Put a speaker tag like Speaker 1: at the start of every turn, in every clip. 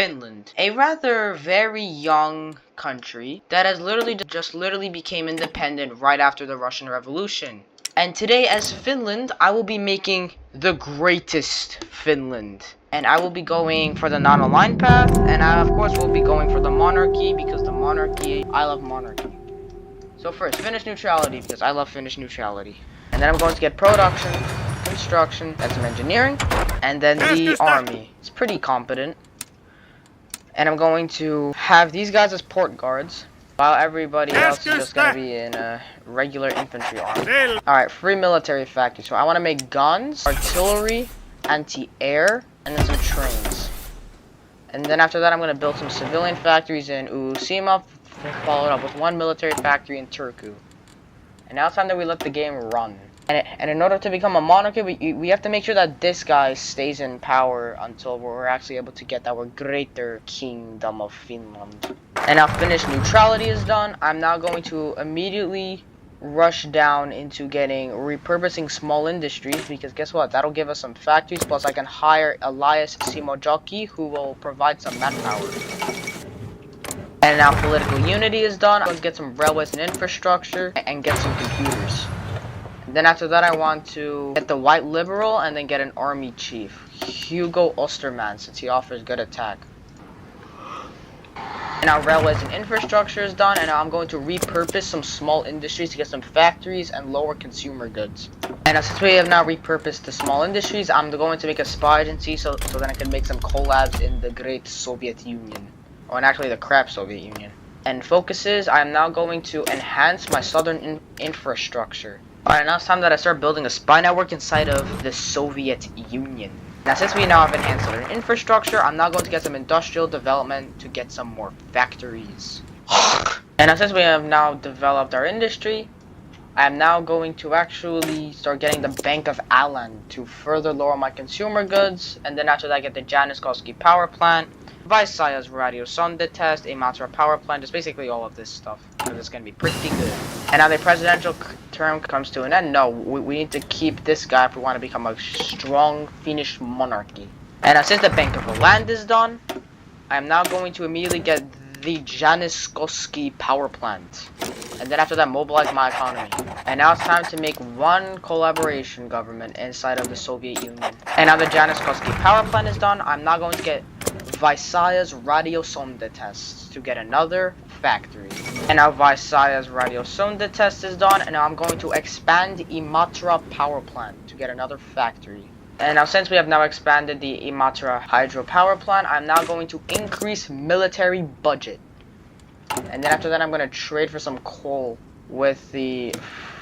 Speaker 1: Finland, a rather very young country that has literally became independent right after the Russian Revolution. And today as Finland, I will be making the greatest Finland. And I will be going for the non-aligned path, and I of course will be going for the monarchy because I love monarchy. So first, Finnish neutrality because I love Finnish neutrality. And then I'm going to get production, construction, and some engineering, and then the army. It's pretty competent. And I'm going to have these guys as port guards, while everybody else is just going to be in a regular infantry army. Alright, free military factory. So I want to make guns, artillery, anti-air, and then some trains. And then after that I'm going to build some civilian factories in Uusimaa, followed up with one military factory in Turku. And now it's time that we let the game run. And in order to become a monarchy, we have to make sure that this guy stays in power until we're actually able to get our greater kingdom of Finland. And now Finnish neutrality is done. I'm now going to immediately rush down into repurposing small industries, because guess what? That'll give us some factories, plus I can hire Elias Simojoki, who will provide some manpower. And now political unity is done. Let's get some railways and infrastructure and get some computers. Then after that I want to get the white liberal and then get an army chief, Hugo Osterman, since he offers good attack. And now railways and infrastructure is done, and now I'm going to repurpose some small industries to get some factories and lower consumer goods. And now since we have now repurposed the small industries, I'm going to make a spy agency so then I can make some collabs in the great Soviet Union. Or actually the crap Soviet Union. And focuses, I am now going to enhance my southern infrastructure. Alright, now it's time that I start building a spy network inside of the Soviet Union. Now since we now have enhanced southern infrastructure, I'm now going to get some industrial development to get some more factories. And now since we have now developed our industry, I am now going to actually start getting the Bank of Alan to further lower my consumer goods. And then after that I get the Janiskovsky power plant, Vaisaya's radio sonde test, Imatra power plant, just basically all of this stuff, because it's going to be pretty good. And now the presidential term comes to an end. No, we need to keep this guy if we want to become a strong Finnish monarchy. And now since the Bank of the Land is done, I am now going to immediately get the Janiskovsky power plant. And then after that, mobilize my economy. And now it's time to make one collaboration government inside of the Soviet Union. And now the Janiskovsky power plant is done, I'm now going to get Vaisaya's radio sonde test to get another factory. And now Vaisaya's radio sonde test is done, and now I'm going to expand Imatra power plant to get another factory. And now since we have now expanded the Imatra hydro power plant, I'm now going to increase military budget. And then after that I'm going to trade for some coal with the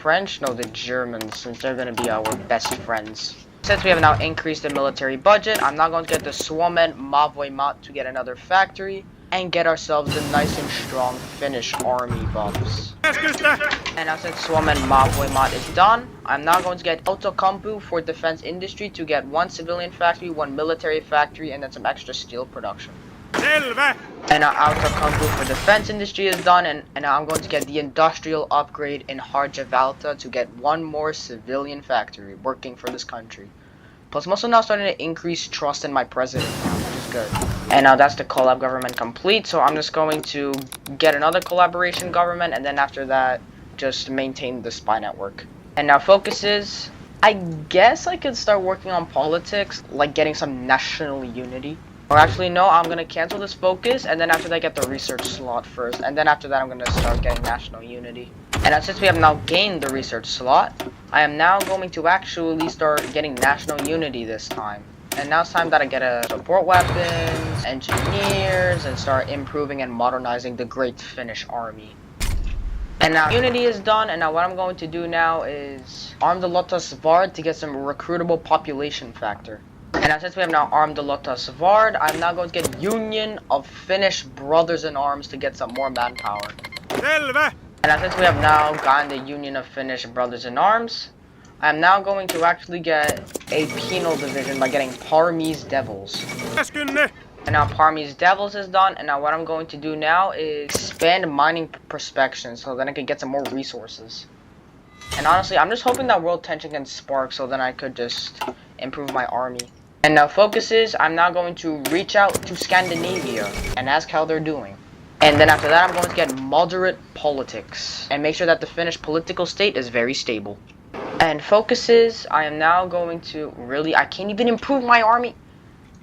Speaker 1: French, no, the Germans, since they're going to be our best friends. Since we have now increased the military budget, I'm now going to get the Suomen Mavoimat to get another factory and get ourselves a nice and strong Finnish army buffs. And now since Suomen Mavoimat is done, I'm now going to get Outokumpu for defense industry to get one civilian factory, one military factory, and then some extra steel production. And now Outokumpu for defense industry is done, and now I'm going to get the industrial upgrade in Harjavalta to get one more civilian factory working for this country. Plus I'm also now starting to increase trust in my president now, which is good. And now that's the collab government complete, so I'm just going to get another collaboration government, and then after that just maintain the spy network. And now focuses, I guess I could start working on politics, like getting some national unity. Or actually no, I'm going to cancel this focus, and then after that get the research slot first, and then after that I'm going to start getting national unity. And since we have now gained the research slot, I am now going to actually start getting national unity this time. And now it's time that I get a support weapons, engineers, and start improving and modernizing the great Finnish army. And now unity is done, and now what I'm going to do now is arm the Lotta Svard to get some recruitable population factor. And now since we have now armed the Lotta Svard, I'm now going to get Union of Finnish Brothers in Arms to get some more manpower. And now since we have now gotten the Union of Finnish Brothers in Arms, I'm now going to actually get a penal division by getting Parmese Devils. And now Parmese Devils is done, and now what I'm going to do now is expand mining prospection so then I can get some more resources. And honestly, I'm just hoping that world tension can spark so then I could just improve my army. And now focus is, I'm now going to reach out to Scandinavia and ask how they're doing. And then after that, I'm going to get moderate politics and make sure that the Finnish political state is very stable. And focus is, I am now going to I can't even improve my army.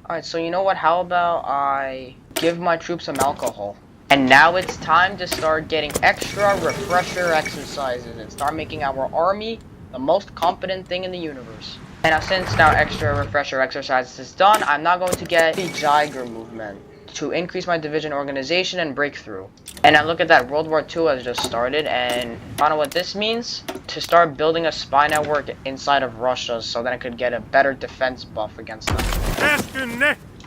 Speaker 1: Alright, so you know what? How about I give my troops some alcohol? And now it's time to start getting extra refresher exercises and start making our army the most competent thing in the universe. And now since extra refresher exercises is done, I'm now going to get the Jiger movement to increase my division organization and breakthrough. And now look at that, World War II has just started, and I don't know what this means. To start building a spy network inside of Russia so that I could get a better defense buff against them.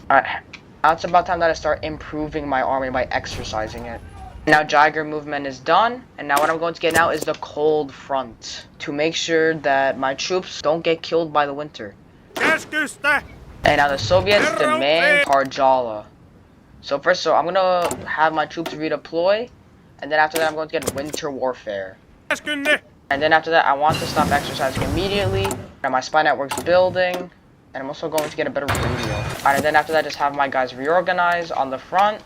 Speaker 1: Alright, now it's about time that I start improving my army by exercising it. Now Jiger movement is done, and now what I'm going to get now is the cold front to make sure that my troops don't get killed by the winter. And now the Soviets demand Karjala. So first, I'm gonna have my troops redeploy, and then after that I'm going to get winter warfare. And then after that I want to stop exercising immediately, and my spy network's building. And I'm also going to get a better radio. And then after that, just have my guys reorganize on the front.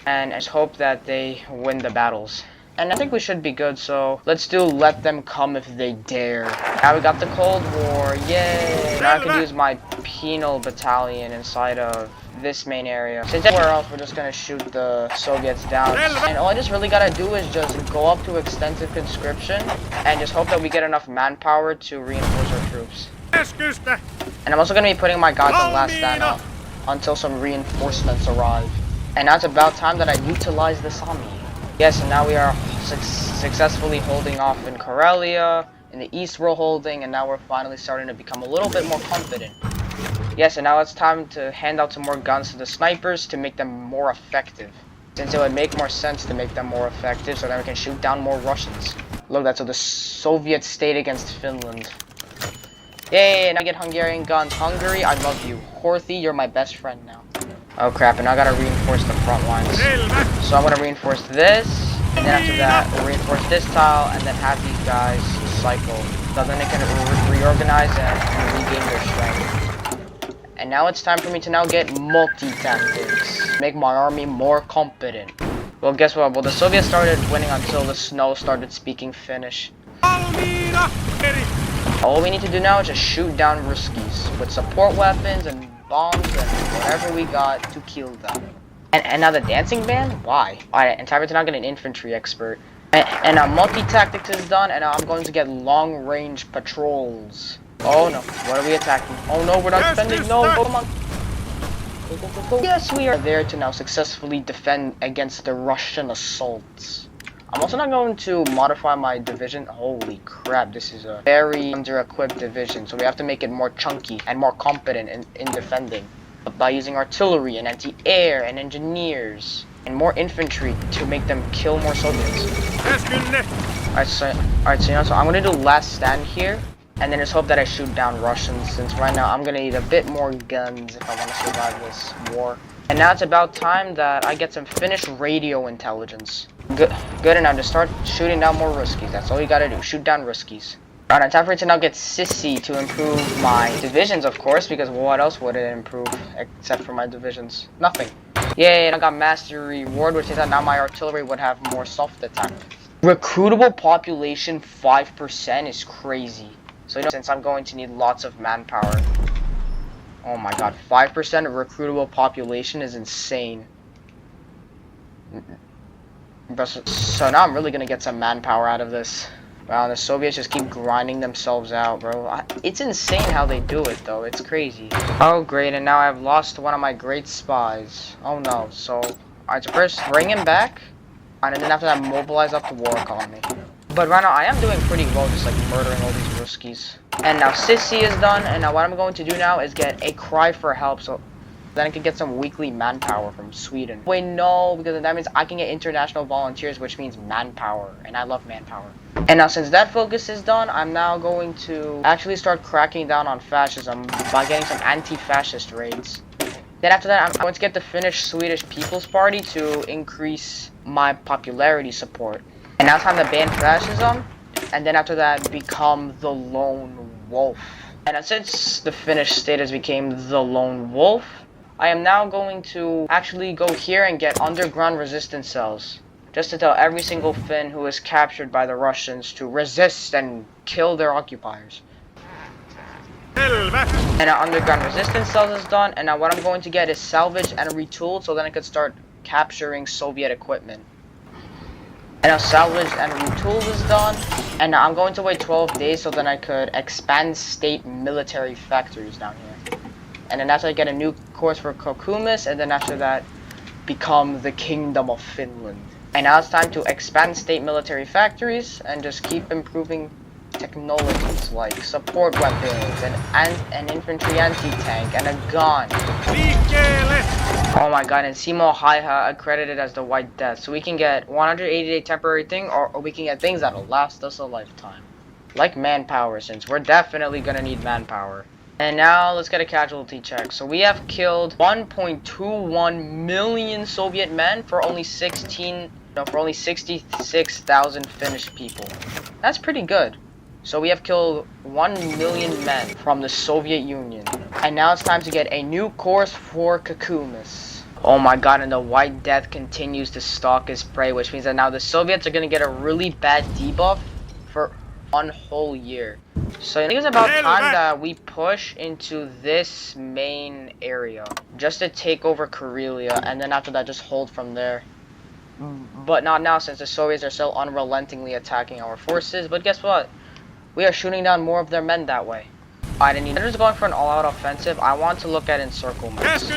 Speaker 1: And just hope that they win the battles. And I think we should be good, so let's do let them come if they dare. Now we got the Cold War, yay! Now I can use my penal battalion inside of this main area. Since everywhere else, we're just gonna shoot the Soviets down. And all I just really gotta do is just go up to extensive conscription and just hope that we get enough manpower to reinforce our troops. And I'm also going to be putting my guys on last stand up until some reinforcements arrive. And now it's about time that I utilize this army. Yes, and now we are successfully holding off in Karelia. In the east we're holding, and now we're finally starting to become a little bit more confident. Yes, and now it's time to hand out some more guns to the snipers to make them more effective. Since it would make more sense to make them more effective so that we can shoot down more Russians. Look, that's the Soviet state against Finland. Yay, and I get Hungarian guns. Hungary, I love you. Hoi4, you're my best friend now. Oh crap, and I gotta reinforce the front lines. So I'm gonna reinforce this, and then after that, we'll reinforce this tile, and then have these guys cycle. So then they can reorganize and regain their strength. And now it's time for me to now get multi-tactics. Make my army more competent. Well, guess what? Well, the Soviets started winning until the snow started speaking Finnish. All we need to do now is just shoot down Ruskies with support weapons and bombs and whatever we got to kill them. And now the dancing band? Why? Alright, and time to now get an infantry expert. And now multi-tactics is done, and now I'm going to get long-range patrols. Oh no, what are we attacking? Oh no, we're not defending. No, come on. Go. Yes, we are there to now successfully defend against the Russian assaults. I'm also not going to modify my division. Holy crap, this is a very under-equipped division, so we have to make it more chunky and more competent in defending. By using artillery and anti-air and engineers and more infantry to make them kill more Soviets. Alright, so I'm gonna do last stand here, and then just hope that I shoot down Russians, since right now I'm gonna need a bit more guns if I want to survive this war. And now it's about time that I get some Finnish radio intelligence. Good, and now just start shooting down more Ruskies. That's all you gotta do, shoot down Ruskies. Alright, time for it to now get Sissy to improve my divisions, of course, because what else would it improve except for my divisions? Nothing. Yay, and I got Mastery Reward, which is that now my artillery would have more soft attack. Recruitable population 5% is crazy. So, you know, since I'm going to need lots of manpower. Oh my god, 5% of recruitable population is insane. So now I'm really gonna get some manpower out of this. Wow, the Soviets just keep grinding themselves out, bro. It's insane how they do it, though. It's crazy. Oh, great, and now I've lost one of my great spies. Oh, no. So, alright, so first, bring him back, and then after that, mobilize up the war economy. But right now, I am doing pretty well, just, like, murdering all these Ruskies. And now Sissy is done, and now what I'm going to do now is get a cry for help, so then I can get some weekly manpower from Sweden. Wait, no, because that means I can get international volunteers, which means manpower, and I love manpower. And now since that focus is done, I'm now going to actually start cracking down on fascism by getting some anti-fascist raids. Then after that, I'm going to get the Finnish-Swedish People's Party to increase my popularity support. And now it's time to ban fascism, and then after that, become the lone wolf. And since the Finnish state has become the lone wolf, I am now going to actually go here and get underground resistance cells. Just to tell every single Finn who is captured by the Russians to resist and kill their occupiers. And our underground resistance cells is done, and now what I'm going to get is salvaged and retooled so then I could start capturing Soviet equipment. And now salvaged and retooled is done, and now I'm going to wait 12 days so then I could expand state military factories down here. And then after I get a new course for Kokumis, and then after that become the Kingdom of Finland. And now it's time to expand state military factories and just keep improving technologies like support weapons and an infantry anti-tank and a gun. Oh my god, and Simo Hoi4 accredited as the White Death. So we can get 180-day temporary thing, or we can get things that'll last us a lifetime. Like manpower, since we're definitely gonna need manpower. And now let's get a casualty check. So we have killed 1.21 million Soviet men for only 66,000 Finnish people. That's pretty good. So we have killed 1 million men from the Soviet Union. And now it's time to get a new course for Kokumis. Oh my god, and the White Death continues to stalk his prey, which means that now the Soviets are going to get a really bad debuff for 1 whole year. So I think it's about time that we push into this main area just to take over Karelia, and then after that just hold from there. But not now, since the Soviets are still unrelentingly attacking our forces. But guess what? We are shooting down more of their men that way. Instead of just going for an all-out offensive, I want to look at encirclements.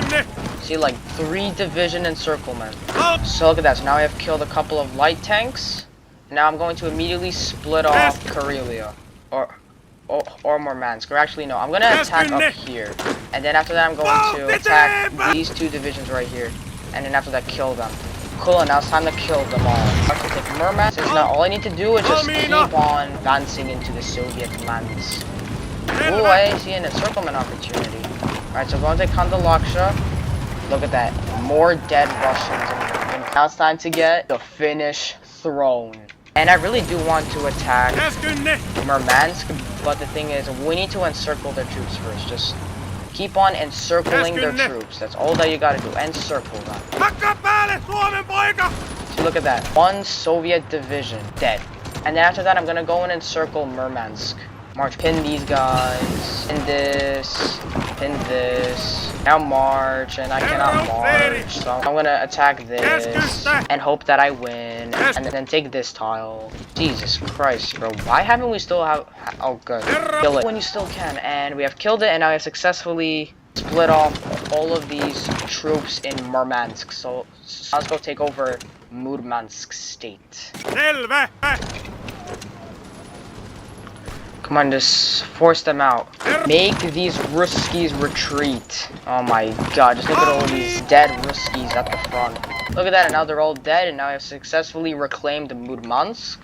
Speaker 1: See, like 3 division encirclement. So look at that. So now I have killed a couple of light tanks. Now I'm going to immediately split off Karelia. Or Murmansk. Or actually, no. I'm going to attack up here. And then after that, I'm going to attack these 2 divisions right here. And then after that, kill them. Cool, and now it's time to kill them all. I have to take Murmansk. Since now all I need to do is just keep on advancing into the Soviet lands. Ooh, I see an encirclement opportunity. Alright, so we're going to take Kandalaksha. Look at that. More dead Russians. And now it's time to get the Finnish throne. And I really do want to attack Murmansk, but the thing is, we need to encircle their troops first. Just keep on encircling their troops. That's all that you gotta do. Encircle them. So look at that. 1 Soviet division dead. And then after that, I'm gonna go and encircle Murmansk. March. Pin these guys. Pin this. Pin this. Now march. And I cannot march. So I'm gonna attack this. And hope that I win. And then take this tile. Jesus Christ, bro. Why haven't we still have... Oh, good. Kill it when you still can. And we have killed it. And now I have successfully split off all of these troops in Murmansk. So let's go take over Murmansk state. Come on, just force them out. Make these Ruskies retreat. Oh my god, just look at all these dead Ruskies at the front. Look at that, and now they're all dead, and now I have successfully reclaimed Murmansk.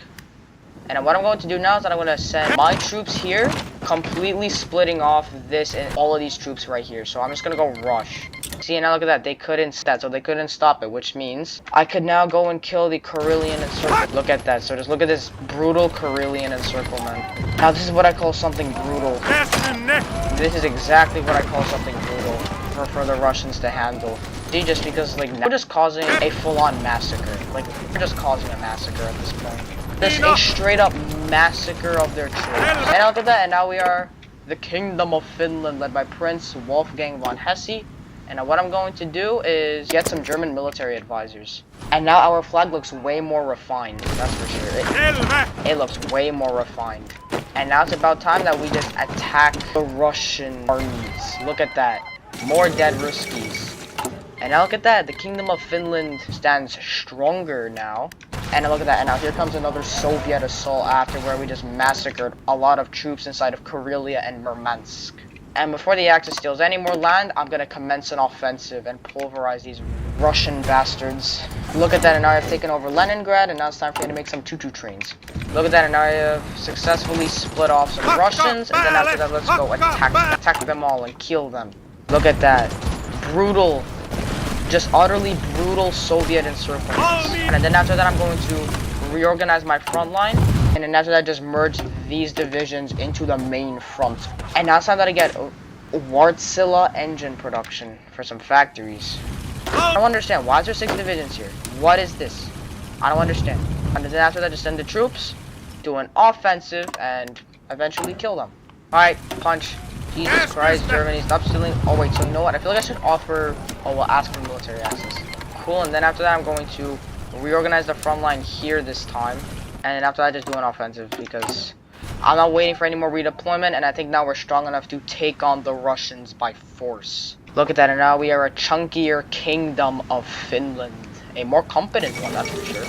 Speaker 1: And what I'm going to do now is that I'm going to send my troops here, completely splitting off this and all of these troops right here. So I'm just going to go rush. See, and now look at that. They couldn't stop it, which means I could now go and kill the Karelian encirclement. Look at that. So just look at this brutal Karelian encirclement. Now this is what I call something brutal. This is exactly what I call something brutal for the Russians to handle. See, just because like we're just causing a full-on massacre. Like we're just causing a massacre at this point. This is a straight-up massacre of their troops. And look at that. And now we are the Kingdom of Finland, led by Prince Wolfgang von Hesse. And what I'm going to do is get some German military advisors. And now our flag looks way more refined, that's for sure. It looks way more refined. And now it's about time that we just attack the Russian armies. Look at that. More dead Ruskies. And now look at that. The Kingdom of Finland stands stronger now. And look at that. And now here comes another Soviet assault after where we just massacred a lot of troops inside of Karelia and Murmansk. And before the Axis steals any more land, I'm gonna commence an offensive and pulverize these Russian bastards. Look at that, and now I've taken over Leningrad, and now it's time for me to make some choo-choo trains. Look at that, and now I have successfully split off some Russians, and then after that, let's go attack them all and kill them. Look at that. Brutal, just utterly brutal Soviet encirclements. And then after that, I'm going to reorganize my front line And then after that, just merge these divisions into the main front. And now it's time that I get Wärtsilä engine production for some factories. I don't understand. Why is there 6 divisions here? What is this? I don't understand. And then after that, just send the troops, do an offensive, and eventually kill them. Alright, punch. Jesus Christ, Germany, stop stealing. Oh wait, so you know what? I feel like I should offer... Oh, we'll ask for military access. Cool, and then after that, I'm going to reorganize the front line here this time. And then after that, just do an offensive, because I'm not waiting for any more redeployment, and I think now we're strong enough to take on the Russians by force. Look at that, and now we are a chunkier kingdom of Finland. A more competent one, that's for sure.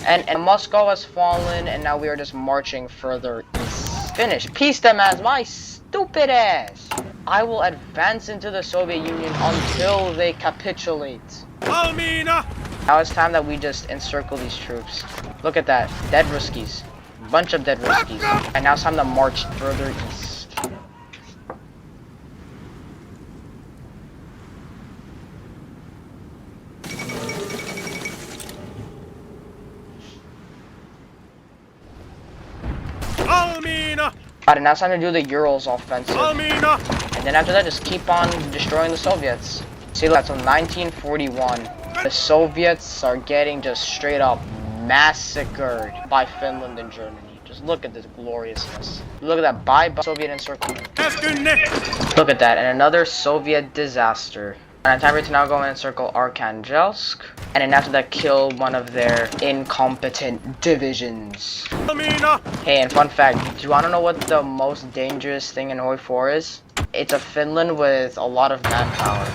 Speaker 1: And Moscow has fallen, and now we are just marching further east. Finish. Peace them as my stupid ass. I will advance into the Soviet Union until they capitulate. Almina! Now it's time that we just encircle these troops. Look at that. Dead Ruskies. Bunch of dead Ruskies. And now it's time to march further east. Almina! Alright, now it's time to do the Urals offensive. Almina! And then after that, just keep on destroying the Soviets. See, that's so 1941. The Soviets are getting just straight up massacred by Finland and Germany. Just look at this gloriousness. Look at that. Bye Soviet encirclement. Look at that. And another Soviet disaster. And time to now go and encircle Arkhangelsk. And then after that, kill one of their incompetent divisions. Hey, and fun fact, do you want to know what the most dangerous thing in Hoi4 is? It's a Finland with a lot of manpower.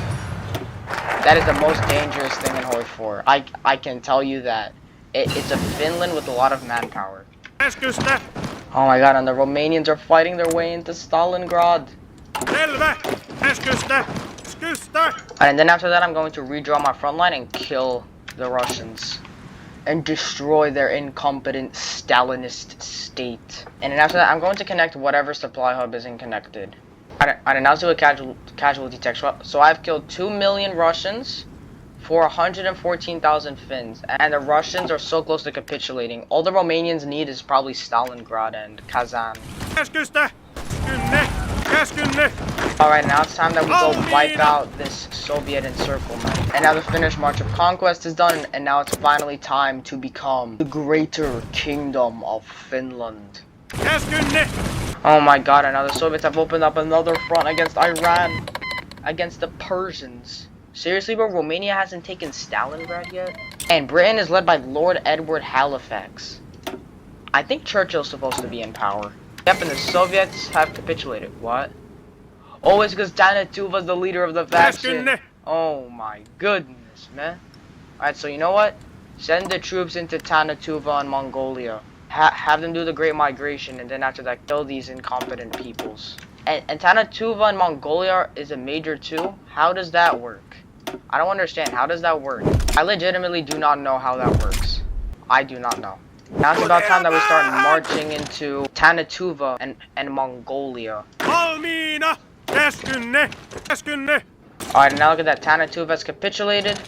Speaker 1: That is the most dangerous thing in Hoi4. I can tell you that. It's a Finland with a lot of manpower. Oh my god, and the Romanians are fighting their way into Stalingrad. And then after that, I'm going to redraw my front line and kill the Russians. And destroy their incompetent Stalinist state. And then after that, I'm going to connect whatever supply hub isn't connected. I now do a casualty text. So I've killed 2 million Russians for 114,000 Finns. And the Russians are so close to capitulating. All the Romanians need is probably Stalingrad and Kazan. Alright, now it's time that we go wipe out this Soviet encirclement. And now the Finnish March of Conquest is done, and now it's finally time to become the greater kingdom of Finland. Oh my god, and now the Soviets have opened up another front against Iran. Against the Persians. Seriously, bro, Romania hasn't taken Stalingrad yet? And Britain is led by Lord Edward Halifax. I think Churchill's supposed to be in power. Yep, and the Soviets have capitulated. What? Oh, it's because Tanatuva's the leader of the faction. Oh my goodness, man. Alright, so you know what? Send the troops into Tanatuva and Mongolia. Have them do the Great Migration, and then after that, kill these incompetent peoples. And Tanatuva and Mongolia is a major too? How does that work? I don't understand. How does that work? I legitimately do not know how that works. I do not know. Now it's about time that we start marching into Tanatuva and Mongolia. Alright, now look at that. Tanatuva has capitulated.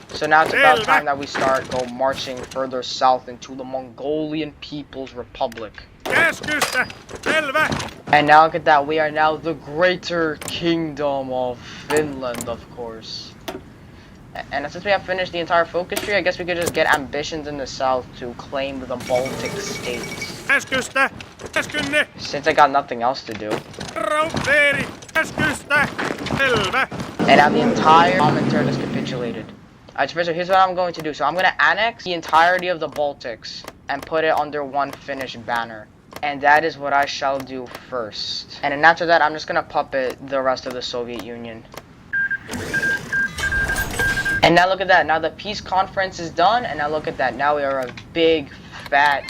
Speaker 1: So now it's about time that we start marching further south into the Mongolian People's Republic. And now look at that. We are now the greater kingdom of Finland, of course. And since we have finished the entire focus tree, I guess we could just get ambitions in the south to claim the Baltic states. Since I got nothing else to do. And now the entire Comintern has capitulated. Alright, so here's what I'm going to do. So I'm going to annex the entirety of the Baltics and put it under one Finnish banner. And that is what I shall do first. And then after that, I'm just going to puppet the rest of the Soviet Union. And now look at that. Now the peace conference is done. And now look at that. Now we are a big, fat,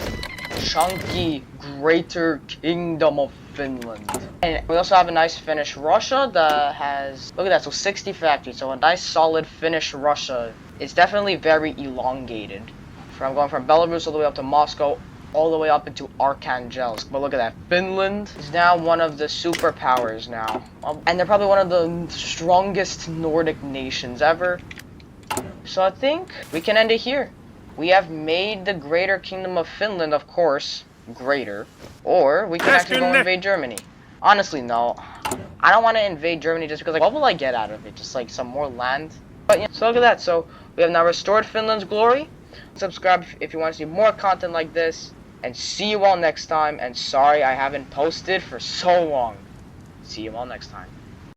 Speaker 1: chunky, greater kingdom of Finland. And we also have a nice Finnish Russia that has, look at that, so 60 factories. So a nice solid Finnish Russia. It's definitely very elongated. I'm going from Belarus all the way up to Moscow, all the way up into Arkhangelsk. But look at that, Finland is now one of the superpowers now. And they're probably one of the strongest Nordic nations ever. So I think we can end it here. We have made the greater kingdom of Finland, of course. greater, or we can actually go invade Germany. Honestly, no. I don't want to invade Germany just because, like, what will I get out of it? Just, like, some more land? But, yeah, so look at that. So, we have now restored Finland's glory. Subscribe if you want to see more content like this. And see you all next time. And sorry I haven't posted for so long. See you all next time.